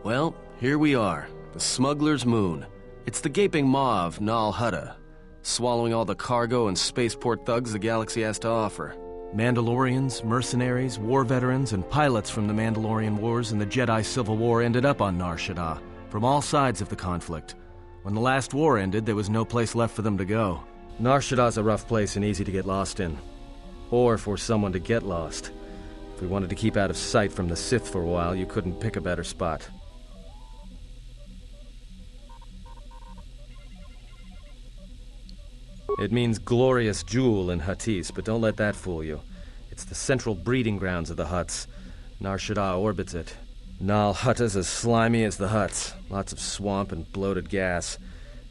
Well, here we are, the Smuggler's Moon. It's the gaping maw of Nal Hutta, swallowing all the cargo and spaceport thugs the galaxy has to offer. Mandalorians, mercenaries, war veterans, and pilots from the Mandalorian Wars and the Jedi Civil War ended up on Nar Shaddaa, from all sides of the conflict. When the last war ended, there was no place left for them to go. Nar Shaddaa's a rough place and easy to get lost in. Or for someone to get lost. If we wanted to keep out of sight from the Sith for a while, you couldn't pick a better spot. It means glorious jewel in Huttese, but don't let that fool you. It's the central breeding grounds of the Hutts. Nar Shaddaa orbits it. Nal Hutta's as slimy as the Hutts. Lots of swamp and bloated gas.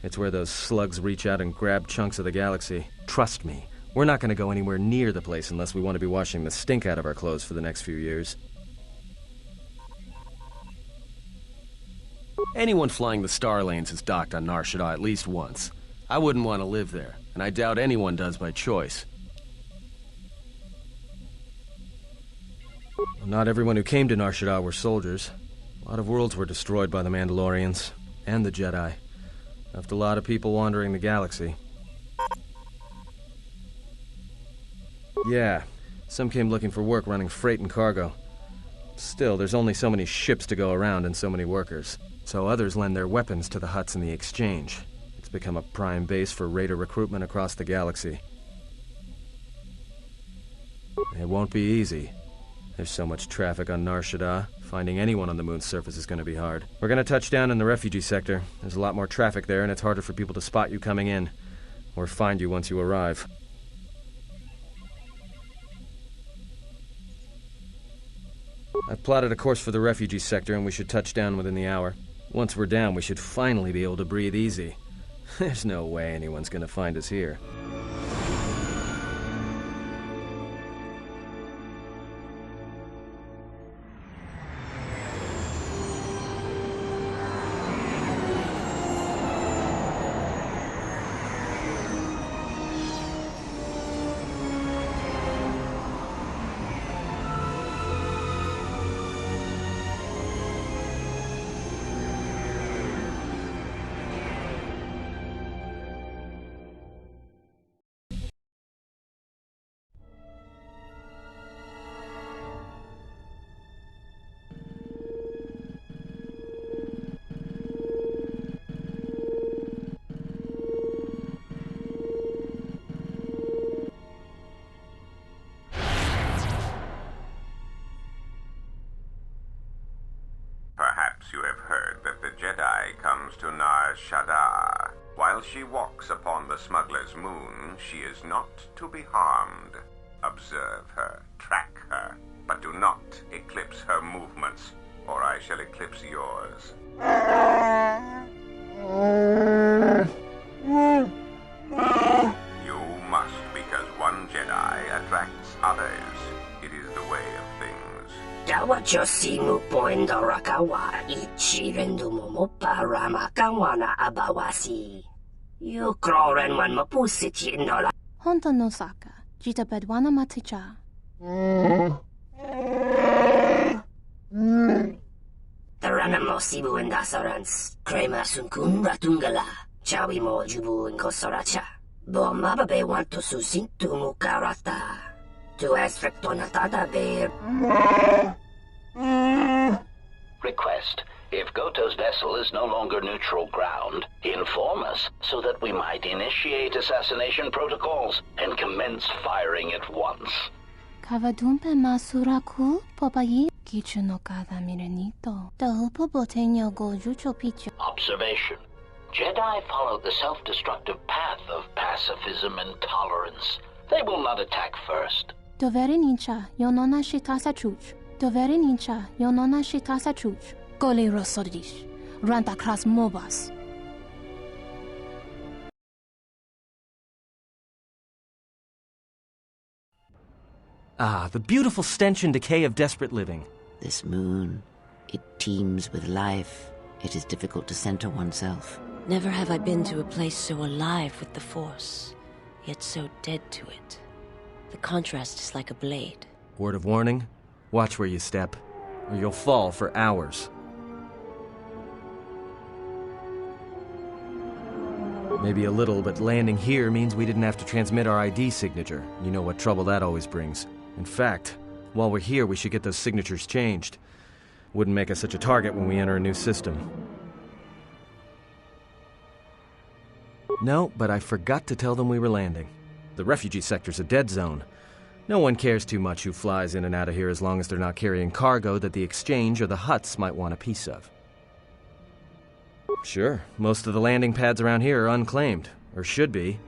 It's where those slugs reach out and grab chunks of the galaxy. Trust me, we're not going to go anywhere near the place unless we want to be washing the stink out of our clothes for the next few years. Anyone flying the Star Lanes has docked on Nar Shaddaa at least once. I wouldn't want to live there, and I doubt anyone does by choice. Not everyone who came to Nar Shaddaa were soldiers. A lot of worlds were destroyed by the Mandalorians, and the Jedi. Left a lot of people wandering the galaxy. Yeah, some came looking for work running freight and cargo. Still, there's only so many ships to go around and so many workers. So others lend their weapons to the Hutts in the exchange. It's become a prime base for raider recruitment across the galaxy. It won't be easy. There's so much traffic on Nar Shaddaa. Finding anyone on the moon's surface is going to be hard. We're going to touch down in the refugee sector. There's a lot more traffic there, and it's harder for people to spot you coming in. Or find you once you arrive. I've plotted a course for the refugee sector, and we should touch down within the hour. Once we're down, we should finally be able to breathe easy. There's no way anyone's going to find us here. You have heard that the Jedi comes to Nar Shaddaa. While she walks upon the Smuggler's Moon, she is not to be harmed. Observe her, track her, but do not eclipse her movements, or I shall eclipse yours. You must, because one Jedi attracts others. It is the way of things. Dawachosimu poindorakawa ichirendumu para makawana abawasi. You kroren wan mapusiti nola. Honta no saka, jita bedwana maticha. Taranamo sibu indasarans. Krema sunkun ratungala. Chawi mo jubu inkosoracha. Bomababe wanto susintu mukarata. Tu es frektonatada be. Request. If Goto's vessel is no longer neutral ground, inform us so that we might initiate assassination protocols and commence firing at once. Kavadumpe masuraku popayi kichuno kada mirenito. Dahupo boteño gojucho picho. Observation. Jedi follow the self-destructive path of pacifism and tolerance. They will not attack first. Dovere nincha yonona shitasa chuch. Dovere nincha yonona shitasa chuch. Gole rosodish. Ranta Kras Mobas. Ah, the beautiful stench and decay of desperate living. This moon, it teems with life. It is difficult to center oneself. Never have I been to a place so alive with the Force, yet so dead to it. The contrast is like a blade. Word of warning, watch where you step, or you'll fall for hours. Maybe a little, but landing here means we didn't have to transmit our ID signature. You know what trouble that always brings. In fact, while we're here, we should get those signatures changed. Wouldn't make us such a target when we enter a new system. No, but I forgot to tell them we were landing. The refugee sector's a dead zone. No one cares too much who flies in and out of here as long as they're not carrying cargo that the Exchange or the Hutts might want a piece of. Sure, most of the landing pads around here are unclaimed, or should be.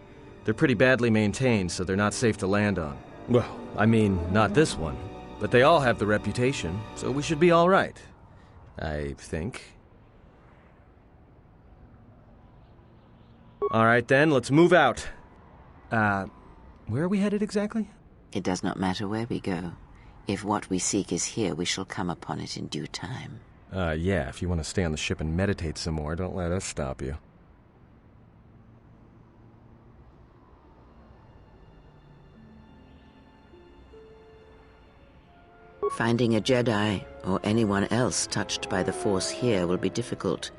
They're pretty badly maintained, so they're not safe to land on. Well, I mean, not this one. But they all have the reputation, so we should be all right. I think. All right then, let's move out. Where are we headed exactly? It does not matter where we go. If what we seek is here, we shall come upon it in due time. Yeah, if you want to stay on the ship and meditate some more, don't let us stop you. Finding a Jedi, or anyone else touched by the Force here, will be difficult.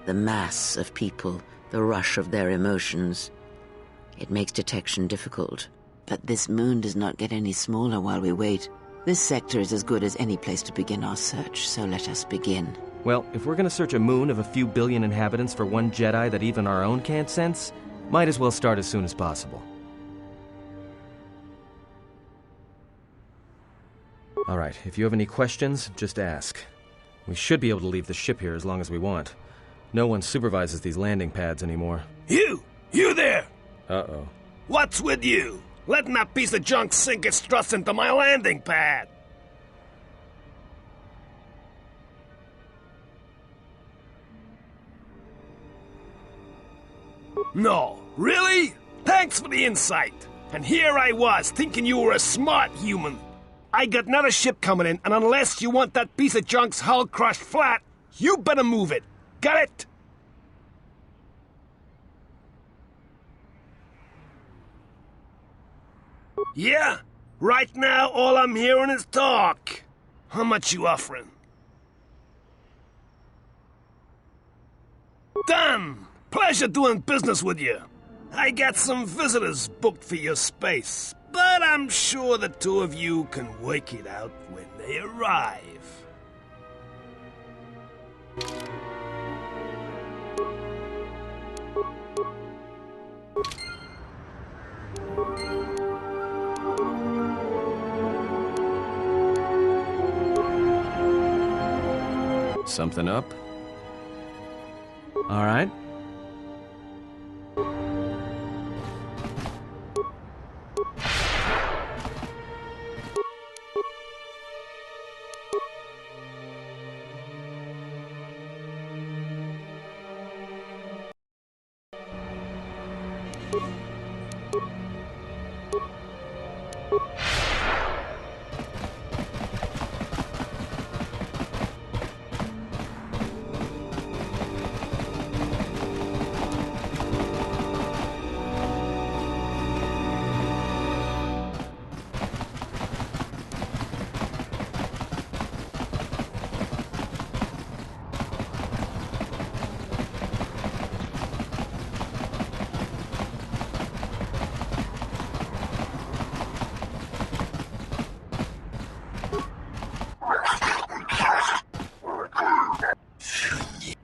The mass of people, the rush of their emotions. It makes detection difficult. But this moon does not get any smaller while we wait. This sector is as good as any place to begin our search, so let us begin. Well, if we're gonna search a moon of a few billion inhabitants for one Jedi that even our own can't sense, might as well start as soon as possible. Alright, if you have any questions, just ask. We should be able to leave the ship here as long as we want. No one supervises these landing pads anymore. You there! Uh-oh. What's with you? Letting that piece of junk sink its struts into my landing pad! No, really? Thanks for the insight. And here I was, thinking you were a smart human. I got another ship coming in, and unless you want that piece of junk's hull crushed flat, you better move it. Got it? Yeah? Right now, all I'm hearing is talk. How much you offering? Done! Pleasure doing business with you. I got some visitors booked for your space, but I'm sure the two of you can work it out when they arrive. Something up? All right.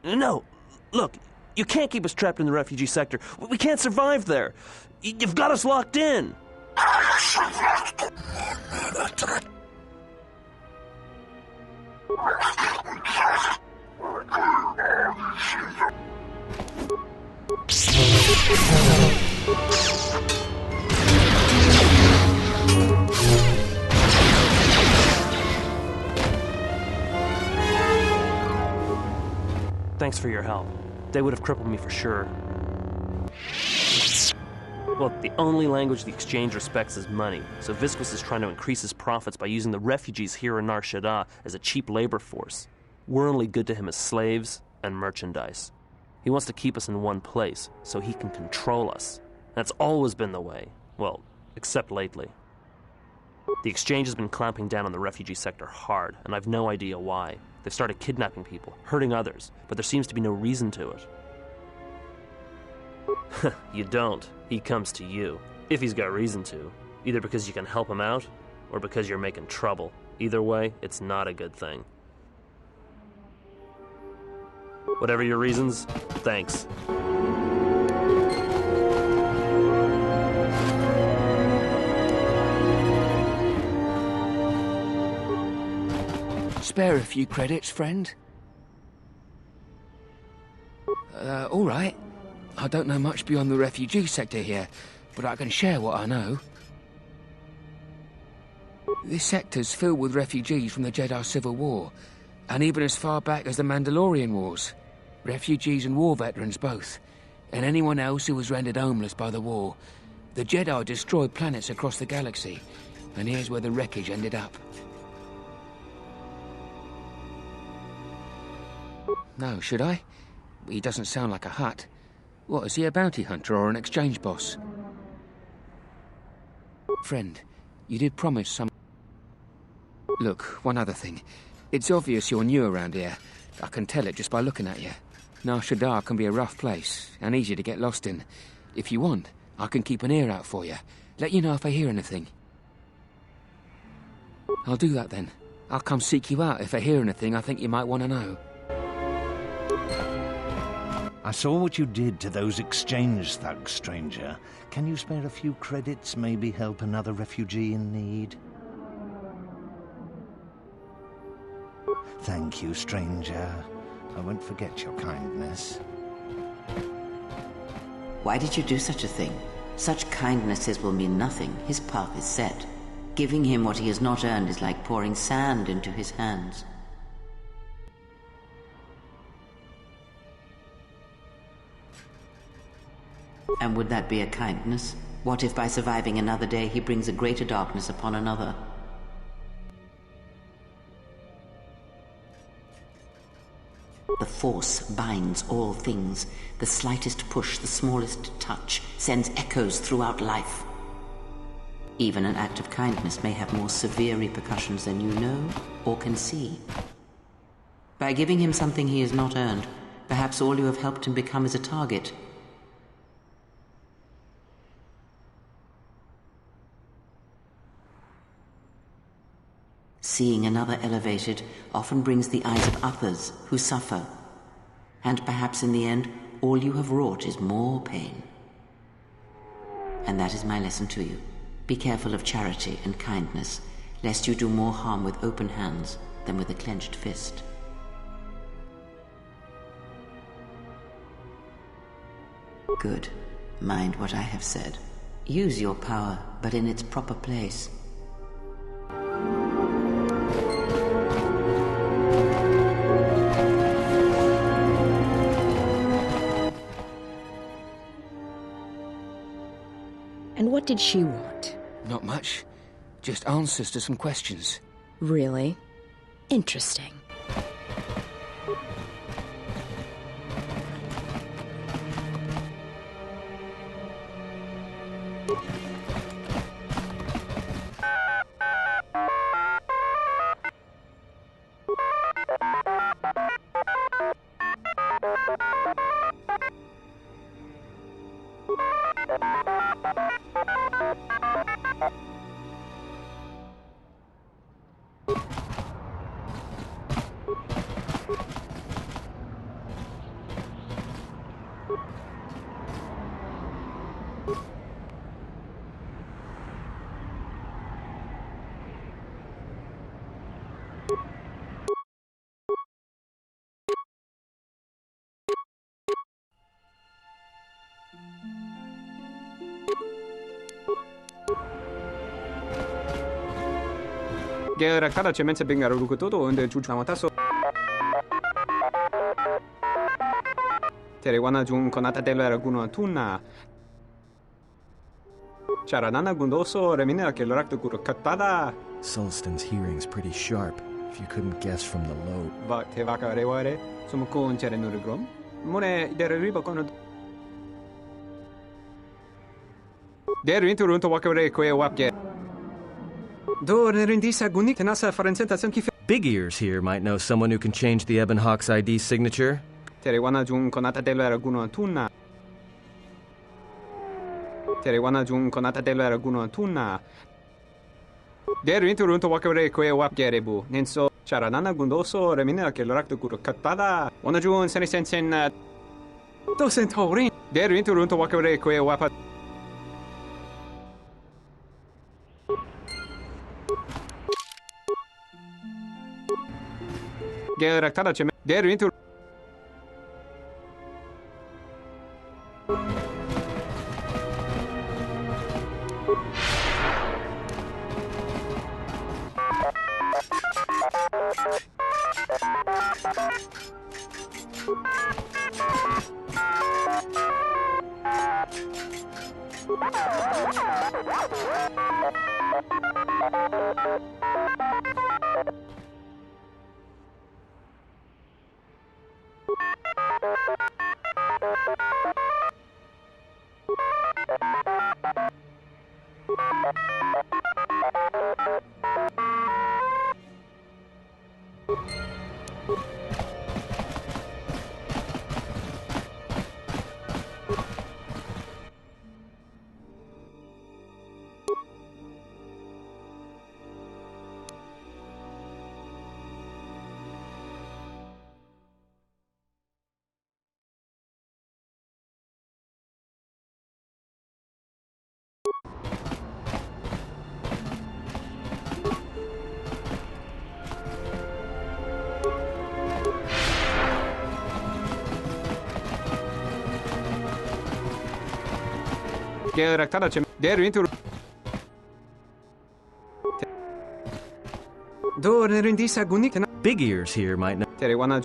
No, look, you can't keep us trapped in the refugee sector. We can't survive there. You've got us locked in. Thanks for your help. They would have crippled me for sure. Well, the only language the exchange respects is money, so Visquis is trying to increase his profits by using the refugees here in Nar Shadaa as a cheap labor force. We're only good to him as slaves and merchandise. He wants to keep us in one place so he can control us. That's always been the way. Well, except lately. The exchange has been clamping down on the refugee sector hard, and I've no idea why. They've started kidnapping people, hurting others, but there seems to be no reason to it. You don't. He comes to you. If he's got reason to. Either because you can help him out, or because you're making trouble. Either way, it's not a good thing. Whatever your reasons, thanks. Spare a few credits, friend? All right. I don't know much beyond the refugee sector here, but I can share what I know. This sector's filled with refugees from the Jedi Civil War, and even as far back as the Mandalorian Wars. Refugees and war veterans both, and anyone else who was rendered homeless by the war. The Jedi destroyed planets across the galaxy, and here's where the wreckage ended up. No, should I? He doesn't sound like a Hutt. What, is he a bounty hunter or an exchange boss? Friend, you did promise some... Look, one other thing. It's obvious you're new around here. I can tell it just by looking at you. Nar Shadaa can be a rough place, and easy to get lost in. If you want, I can keep an ear out for you. Let you know if I hear anything. I'll do that then. I'll come seek you out if I hear anything I think you might want to know. I saw what you did to those exchange thugs, stranger. Can you spare a few credits, maybe help another refugee in need? Thank you, stranger. I won't forget your kindness. Why did you do such a thing? Such kindnesses will mean nothing. His path is set. Giving him what he has not earned is like pouring sand into his hands. And would that be a kindness? What if by surviving another day he brings a greater darkness upon another? The Force binds all things. The slightest push, the smallest touch, sends echoes throughout life. Even an act of kindness may have more severe repercussions than you know or can see. By giving him something he has not earned, perhaps all you have helped him become is a target. Seeing another elevated often brings the eyes of others who suffer. And perhaps in the end, all you have wrought is more pain. And that is my lesson to you. Be careful of charity and kindness, lest you do more harm with open hands than with a clenched fist. Good. Mind what I have said. Use your power, but in its proper place. And what did she want? Not much. Just answers to some questions. Really? Interesting. Gera kada që men se bengar ruku toto ende çu çamata so Terewana jung konata delera guno tuna. Charanana gundoso remina ke lorakto guru katada. Sulston's hearing's pretty sharp, if you couldn't guess from the low. Va te vaka reware, sumukun chere nurigrom. Mune dere riba kono. Dere inturunto wakare kwe wapge. Do nerindisa gunik nasa farensentacion ki Big Ears here might know someone who can change the Ebon Hawk's ID signature. Terewana jung konata delera guno tuna. Terewana jung konata delera guno tuna. Dere inturunto wakare kwe wapgerebu. Nenso charanana gundoso remina ke lorakto guru katada. Ona jun senisensen dosen torin. Dere inturunto wakare kwe wapa. Geraktada cheme. Dere intur. Geraktada cheme. Dere intur. Do nerindisa gunik. Big Ears here might know. Terewana.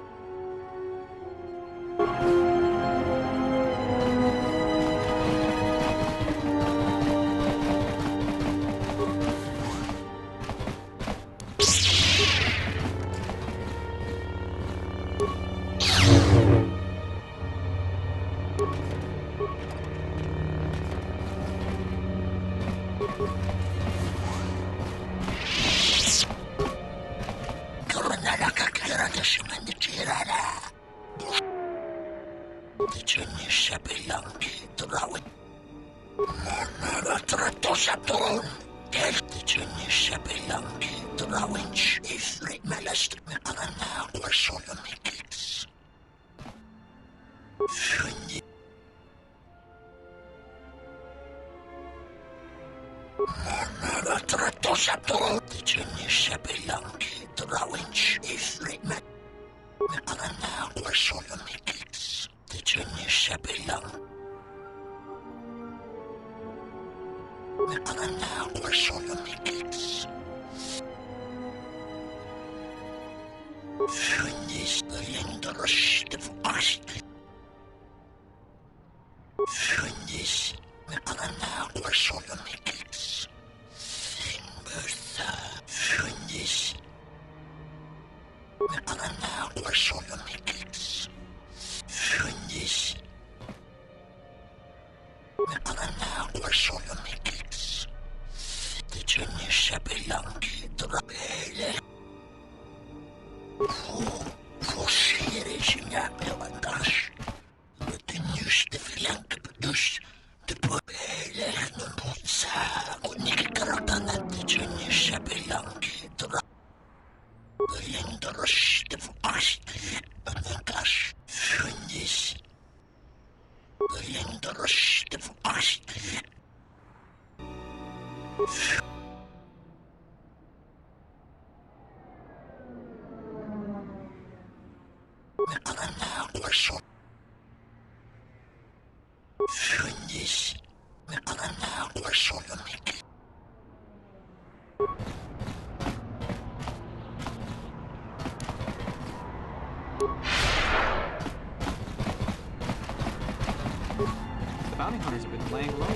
laying low.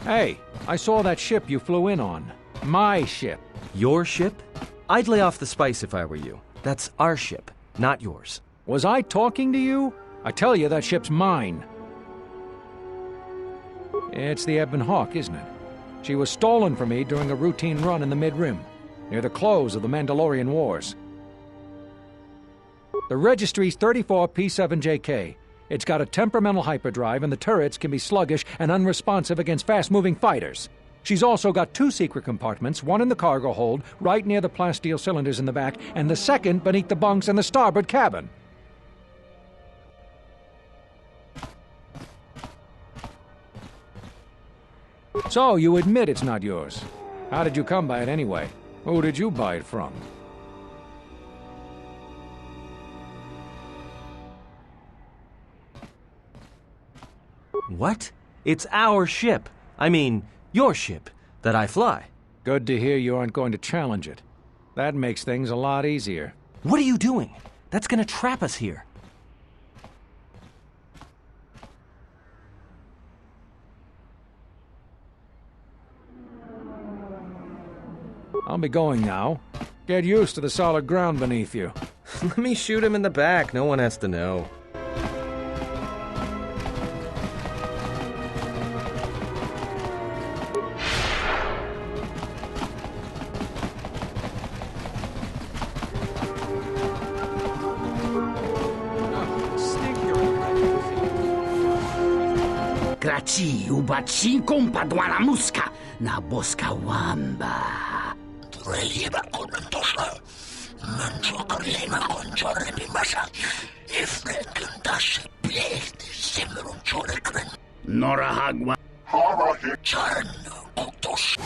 Hey, I saw that ship you flew in on. My ship. Your ship? I'd lay off the spice if I were you. That's our ship, not yours. Was I talking to you? I tell you, that ship's mine. It's the Ebon Hawk, isn't it? She was stolen from me during a routine run in the Mid-Rim, near the close of the Mandalorian Wars. The registry's 34 P7JK. It's got a temperamental hyperdrive, and the turrets can be sluggish and unresponsive against fast-moving fighters. She's also got 2 secret compartments, one in the cargo hold, right near the plasteel cylinders in the back, and the second beneath the bunks in the starboard cabin. So, you admit it's not yours. How did you come by it anyway? Who did you buy it from? What? It's our ship. I mean, your ship, that I fly. Good to hear you aren't going to challenge it. That makes things a lot easier. What are you doing? That's gonna trap us here. I'll be going now. Get used to the solid ground beneath you. Let me shoot him in the back. No one has to know. Graci ubaci kompadwana muska na boska wamba. Trelieba konentosa. Manso karlema konjore bimasa. Ifreken dashi pleegde simmeron chorekren. Nora hagwa. Hara charn kotos.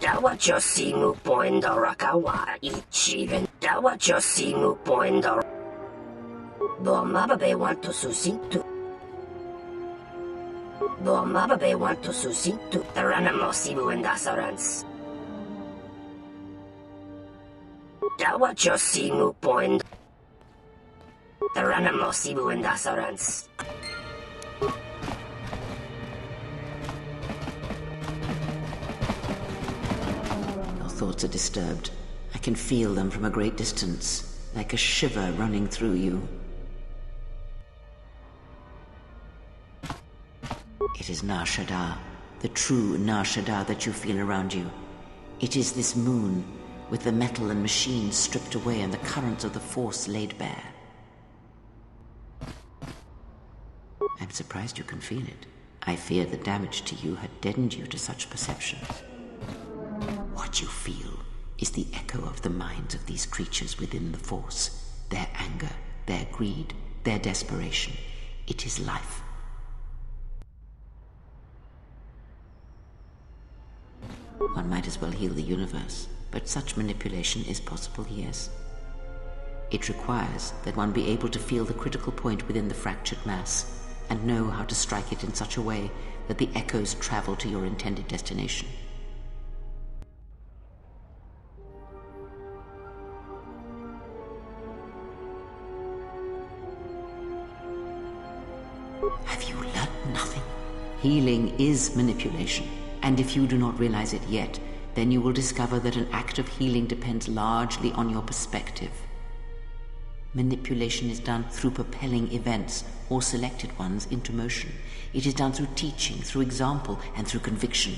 Dawachosimu poendo rakawa ichiren. Dawachosimu poendo. Bomababe wanto susintu. Bomababe wanto susintu. Taranamosimu endasarans. Dawachosimu poendo. Taranamosimu endasarans. Thoughts are disturbed. I can feel them from a great distance, like a shiver running through you. It is Nar Shadaa, the true Nar Shadaa that you feel around you. It is this moon, with the metal and machines stripped away and the currents of the Force laid bare. I'm surprised you can feel it. I fear the damage to you had deadened you to such perceptions. What you feel is the echo of the minds of these creatures within the Force, their anger, their greed, their desperation. It is life. One might as well heal the universe, but such manipulation is possible, yes. It requires that one be able to feel the critical point within the fractured mass, and know how to strike it in such a way that the echoes travel to your intended destination. Have you learned nothing? Healing is manipulation, and if you do not realize it yet, then you will discover that an act of healing depends largely on your perspective. Manipulation is done through propelling events, or selected ones, into motion. It is done through teaching, through example, and through conviction.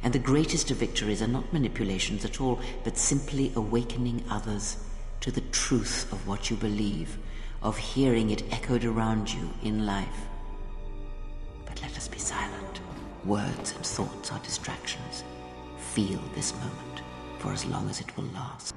And the greatest of victories are not manipulations at all, but simply awakening others to the truth of what you believe, of hearing it echoed around you in life. But let us be silent. Words and thoughts are distractions. Feel this moment for as long as it will last.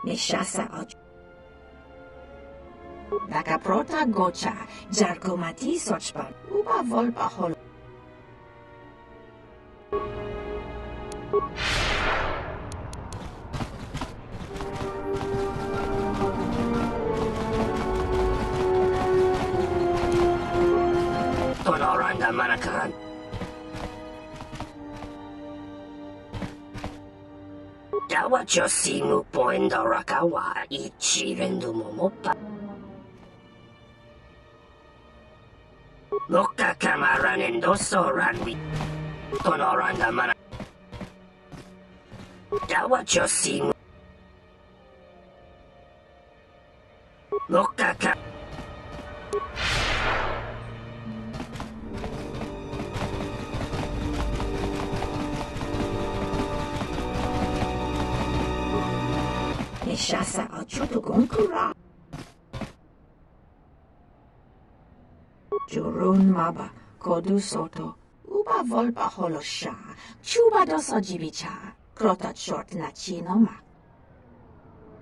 Nishasa ocho. Vakaprota gocha, jarkomati sochpan, uba volpa hol. Tonoranda manakan. Dawacho simu poendo rakawa ichi rendu momopa. Boka kamaran endoso ranwi. Tonoranda mana. Dawacho simu. Boka ka. Nishasa ochutu gonkura. Jurun maba, kodu soto, uba volpa holosha, chuba doso jibicha, krota short na chinoma.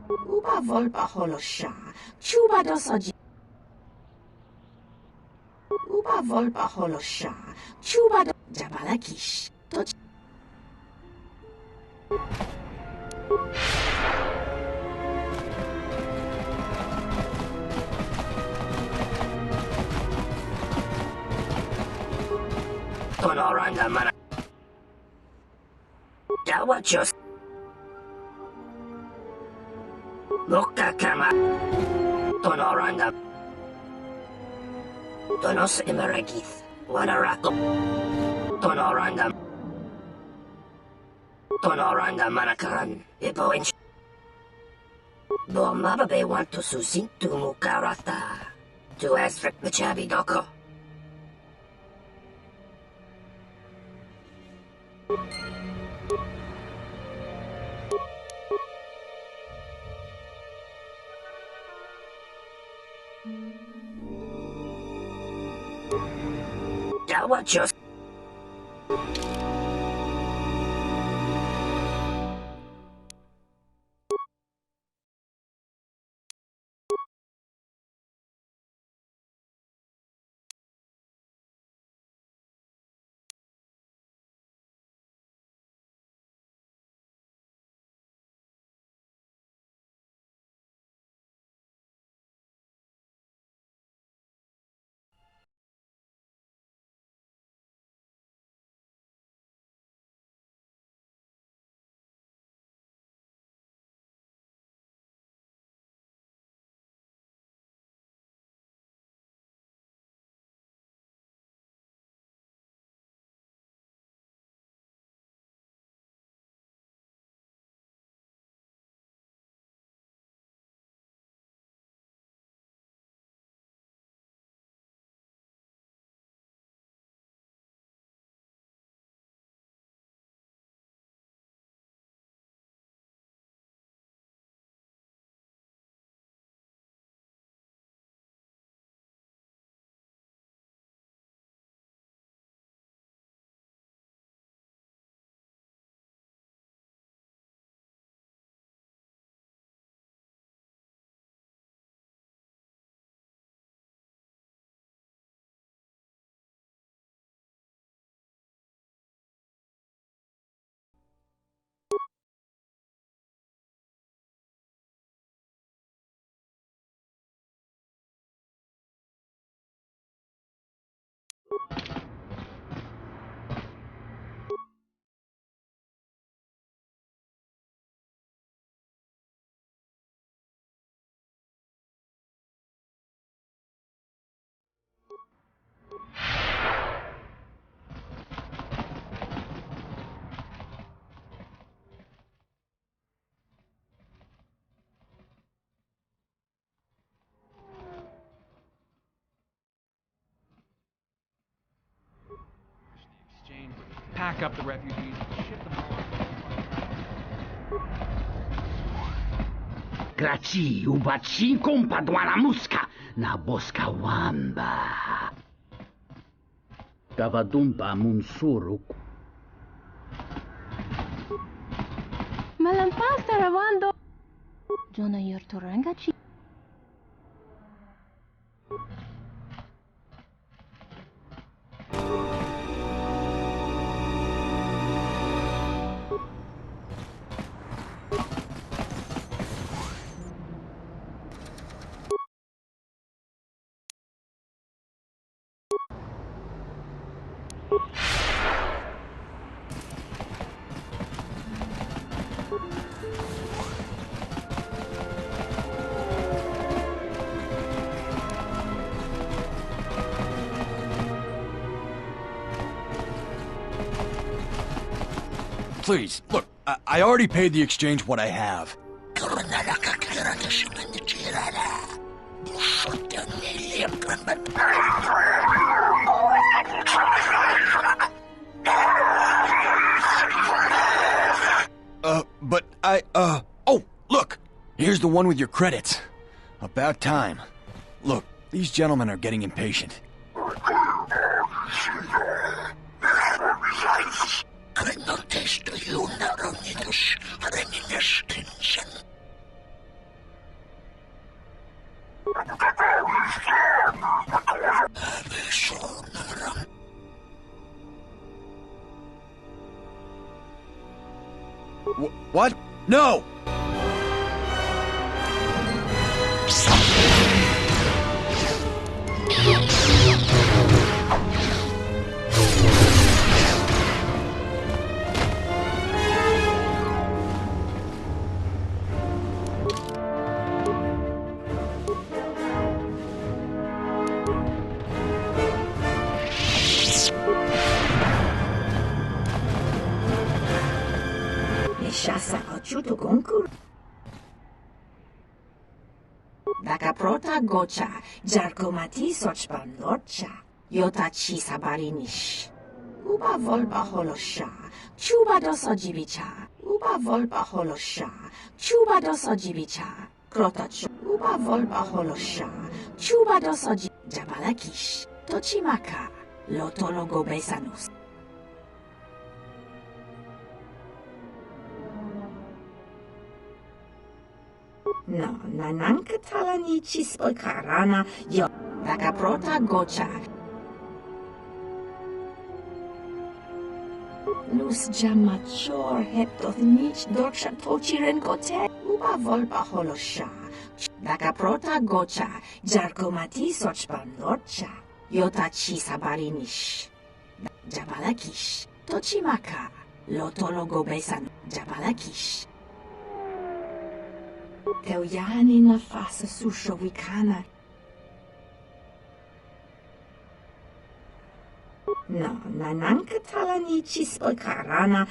Uba volpa holosha, chuba doso Uba volpa holosha, chuba do jabalakish. Tonoranda mana. Dawachos. Boka kama. Tonoranda. Tonos emeragith. Wanarako. Tonoranda. Tonoranda manakan. Ipo inch. Bomababe want to susi to mukarata. To Astrid Machabi Doko. Dawachos. up the refugees, ship them Graci ubaci kompadwana muska na boska wamba. Kavadumpa munsuruk. Malampas taravando. Jona yurturangachi. Please, look, I already paid the exchange what I have. But oh, look! Here's the one with your credits. About time. Look, these gentlemen are getting impatient. What? No! Shasa ochuto konkur. Daka prota gocha, jarkomati sochpan lorcha, yota chi sabarinish. Uba volba holosha, chuba dos ojibicha, uba volba holosha, chuba dos ojibicha, krotacho, uba volba holosha, chuba dos oji, jabalakish, tochimaka, lotologo besanus. No, nananka talani chispo karana, yo, daka prota gocha. Nus jamachor heptoth nich dorsha tochiren gote, uba volba holosha. Daka prota gocha, jarkomati sochpan lorcha, yota chi sabarinish. Jabalakish, tochimaka, lotologo besan, jabalakish. Teujani na fasa sushovicana. No, nananka talani chispo karana.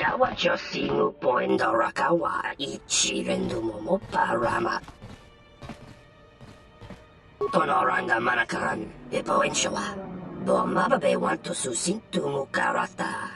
Dawacho sinu poendo rakawa ichi rendu momo parama. Tonoranga manakaran ipo inshawa. Bo mababe want to susintu mukarata.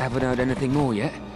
Haven't heard anything more yet?